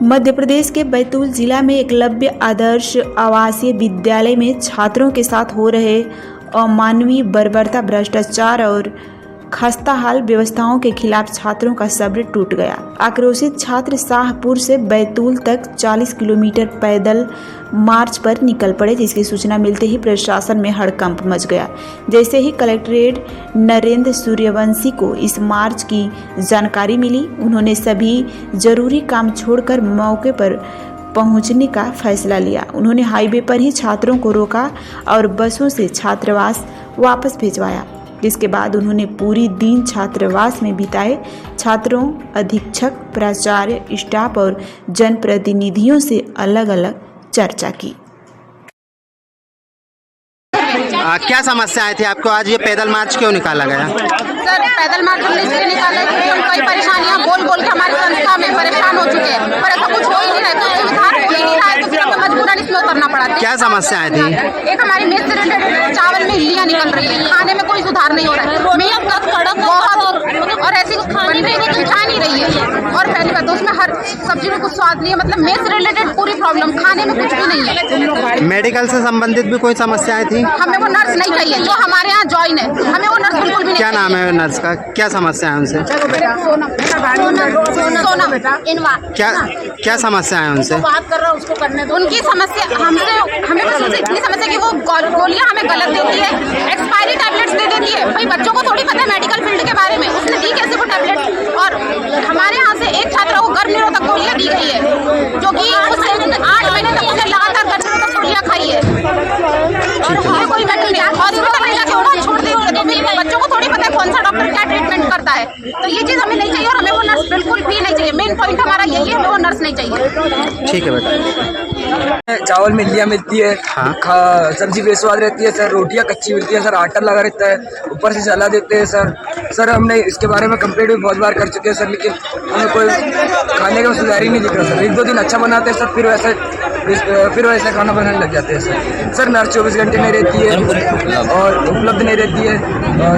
मध्य प्रदेश के बैतूल जिला में एकलव्य आदर्श आवासीय विद्यालय में छात्रों के साथ हो रहे अमानवीय बर्बरता, भ्रष्टाचार और खस्ताहाल व्यवस्थाओं के खिलाफ छात्रों का सब्र टूट गया। आक्रोशित छात्र शाहपुर से बैतूल तक 40 किलोमीटर पैदल मार्च पर निकल पड़े, जिसकी सूचना मिलते ही प्रशासन में हड़कंप मच गया। जैसे ही कलेक्ट्रेट नरेंद्र सूर्यवंशी को इस मार्च की जानकारी मिली, उन्होंने सभी जरूरी काम छोड़कर मौके पर पहुंचने का फैसला लिया। उन्होंने हाईवे पर ही छात्रों को रोका और बसों से छात्रावास वापस भिजवाया, जिसके बाद उन्होंने पूरी दिन छात्रावास में बिताए। छात्रों, अधीक्षक, प्राचार्य, स्टाफ और जनप्रतिनिधियों से अलग अलग चर्चा की। क्या समस्याएं थी आपको? आज ये पैदल मार्च क्यों निकाला गया? सर, पैदल मार्च हमने इसलिए निकाला है क्योंकि हम कई परेशानियां बोल के हमारी संस्था में परेशान हो चुके हैं, पर ऐसा कुछ हो ही नहीं रहा है, कुछ सुधार हो ही नहीं रहा है, तो फिर हमें मजबूरन इसमें उतरना पड़ा। क्या समस्याएं थी? एक हमारी मेस से रिलेटेड चावल में इल्लियां निकल रही है, खाने में कोई सुधार नहीं हो रहा है, मेहनत का कड़क बहुत और ऐसी खाने में खा नहीं रही है। और पहली बात, उसमें हर सब्जी में कुछ स्वाद नहीं है, मतलब मेस से रिलेटेड पूरी प्रॉब्लम, खाने में कुछ भी नहीं है। मेडिकल से संबंधित भी कोई समस्याएं थी? हमें वो नर्स नहीं चाहिए जो हमारे यहाँ ज्वाइन है, हमें वो नर्स बिल्कुल भी नहीं। क्या नाम है नर्स का? क्या समस्या है उनसे? सोना बेटा, क्या समस्या है उनसे? बात कर रहा हूँ उसको करने दो। उनकी समस्या हमें बस उनसे इतनी समस्या कि वो गोलियां हमें गलत देती है, एक्सपायरी टैबलेट्स दे देती है। भाई बच्चों को थोड़ी पता है मेडिकल फील्ड के बारे में, उसने दी कैसे वो टैबलेट। और हमारे यहाँ से एक छात्रा को गर्भ निरोधक गोलियां दी गई है, जो कि उसने 8 महीने तक उसने लगातार गर्भ निरोधक गोलियां खाई है और हमें कोई बेटर नहीं। हॉस्पिटल में जाके उन्होंने छोड़ दी है, तो फिर बच्चों को थोड़ी पता है कौन सा डॉक्टर क्या ट्रीटमेंट करता है। तो ये चीज़ हमें नहीं चाहिए और हमें वो नर्स बिल्कुल भी नहीं चाहिए। मेन पॉइंट हमारा यही है, हमें वो नर्स नहीं चाहिए। ठीक है बेटा। चावल में इल्लियाँ मिलती है, हाँ। सब्जी बेस्वाद रहती है सर, रोटियां कच्ची मिलती है सर, आटा लगा रहता है, ऊपर से जला देते हैं सर। हमने इसके बारे में कंप्लेंट भी बहुत बार कर चुके हैं सर, लेकिन हमें कोई खाने का सुधार ही नहीं दिख रहा सर। 1-2 दिन अच्छा बनाते हैं सर, फिर वैसे खाना बनाने लग जाते हैं सर। नर्स 24 घंटे नहीं रहती है और उपलब्ध नहीं रहती है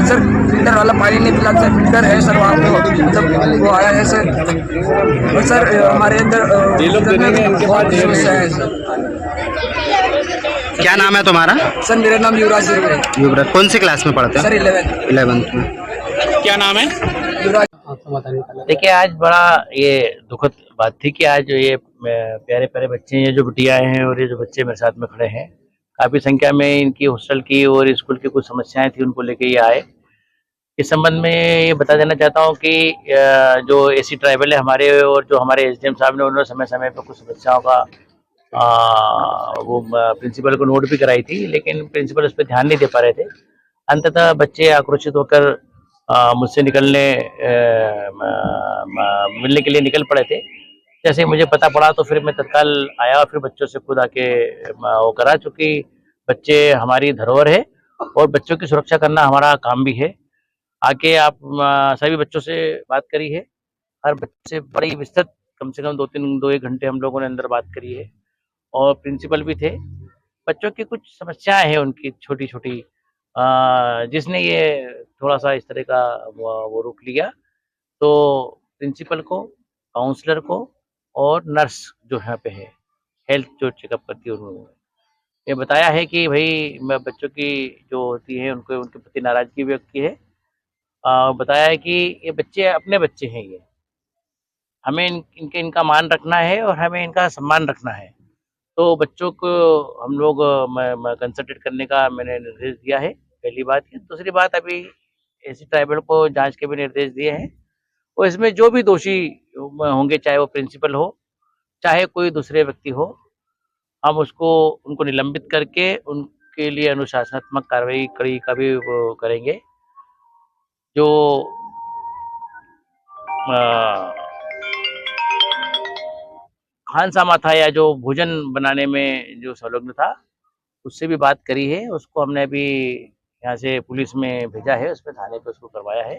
सर। फिल्टर वाला पानी नहीं पिलाता सर, फिल्टर है सर वहाँ पे, मतलब वो आया है सर। और सर हमारे अंदर समस्या है सर। क्या नाम है तुम्हारा? सर मेरा नाम युवराज है। युवराज कौन सी क्लास में पढ़ते हो? सर 11th में। क्या नाम है? युवराज। देखिए, आज बड़ा ये दुखद बात थी कि आज ये प्यारे प्यारे बच्चे, ये जो बिटिया हैं और ये जो बच्चे मेरे साथ में खड़े हैं, काफ़ी संख्या में इनकी हॉस्टल की और स्कूल की कुछ समस्याएं थी, उनको लेके ये आए। इस संबंध में ये बता देना चाहता हूँ कि जो एसी ट्राइबल है हमारे और जो हमारे एसडीएम साहब ने, उन्होंने समय समय पर कुछ समस्याओं का वो प्रिंसिपल को नोट भी कराई थी, लेकिन प्रिंसिपल उस पर ध्यान नहीं दे पा रहे थे। अंततः बच्चे आक्रोशित होकर मुझसे मिलने के लिए निकल पड़े थे। जैसे मुझे पता पड़ा तो फिर मैं तत्काल आया और फिर बच्चों से खुद आके वो करा, चूँकि बच्चे हमारी धरोहर है और बच्चों की सुरक्षा करना हमारा काम भी है। आके आप सभी बच्चों से बात करी है, हर बच्चे से बड़ी विस्तृत, कम से कम 2-1 घंटे हम लोगों ने अंदर बात करी है और प्रिंसिपल भी थे। बच्चों की कुछ समस्याएं हैं उनकी छोटी-छोटी, जिसने ये थोड़ा-सा इस तरह का वो रोक लिया। तो प्रिंसिपल को, काउंसलर को और नर्स जो यहाँ पे है, हेल्थ जो चेकअप करती है, उन्होंने ये बताया है कि भाई मैं बच्चों की जो होती है उनको, उनके प्रति नाराज़गी व्यक्त की है। बताया है कि ये बच्चे अपने बच्चे हैं, ये हमें इनका मान रखना है और हमें इनका सम्मान रखना है। तो बच्चों को हम लोग कंसल्टेट करने का मैंने निर्देश दिया है, पहली बात है। दूसरी बात, अभी एसी ट्राइबल को जांच के भी निर्देश दिए हैं और इसमें जो भी दोषी होंगे, चाहे वो प्रिंसिपल हो, चाहे कोई दूसरे व्यक्ति हो, हम उनको निलंबित करके उनके लिए अनुशासनात्मक कार्रवाई कड़ी का भी वो करेंगे। जो खानसामा था या जो भोजन बनाने में जो संलग्न था, उससे भी बात करी है। उसको हमने अभी यहाँ से पुलिस में भेजा है, उसमें थाने पे उसको करवाया है,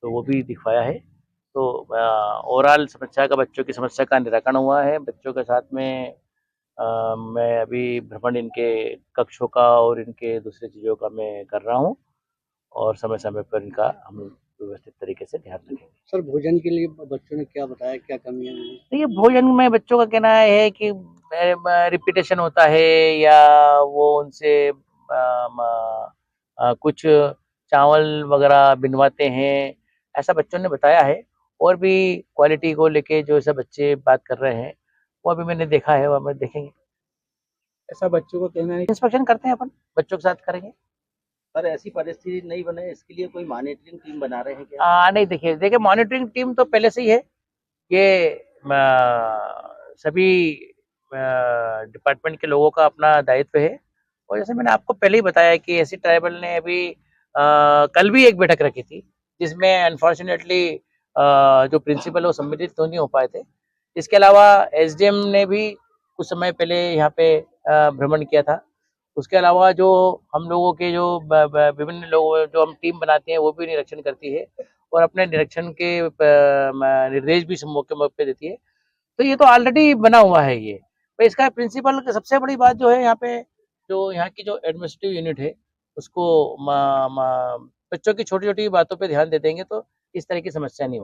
तो वो भी दिखवाया है। तो ओवरऑल समस्या का, बच्चों की समस्या का निराकरण हुआ है। बच्चों के साथ में मैं अभी भ्रमण इनके कक्षों का और इनके दूसरे चीज़ों का मैं कर रहा हूँ और समय समय पर इनका हम व्यवस्थित तरीके से ध्यान रखेंगे। सर भोजन के लिए बच्चों ने क्या बताया, क्या कमियां हैं? देखिए भोजन में बच्चों का कहना है कि रिपीटेशन होता है या वो उनसे कुछ चावल वगैरह बिनवाते हैं, ऐसा बच्चों ने बताया है। और भी क्वालिटी को लेके जो ऐसा बच्चे बात कर रहे हैं वो अभी मैंने देखा है, वो हमें देखेंगे। ऐसा बच्चों को कहना है। इंस्पेक्शन करते हैं अपन, बच्चों के साथ करेंगे। पर ऐसी परिस्थिति नहीं बने इसके लिए कोई मॉनिटरिंग टीम बना रहे हैं क्या? नहीं देखिए मॉनिटरिंग टीम तो पहले से ही है। ये सभी डिपार्टमेंट के लोगों का अपना दायित्व है। और जैसे मैंने आपको पहले ही बताया कि एसी ट्राइबल ने अभी कल भी एक बैठक रखी थी जिसमें अनफॉर्चुनेटली जो प्रिंसिपल है वो सम्मिलित तो नहीं हो पाए थे। इसके अलावा एसडीएम ने भी कुछ समय पहले यहाँ पे भ्रमण किया था। उसके अलावा जो हम लोगों के जो विभिन्न लोग जो हम टीम बनाते हैं वो भी निरीक्षण करती है और अपने निरीक्षण के निर्देश भी मौके मौके देती है। तो ये तो ऑलरेडी बना हुआ है ये। तो इसका प्रिंसिपल सबसे बड़ी बात जो है यहाँ पे जो यहाँ की जो एडमिनिस्ट्रेटिव यूनिट है उसको बच्चों की छोटी छोटी बातों पे ध्यान दे देंगे तो इस तरह की समस्या नहीं होगी।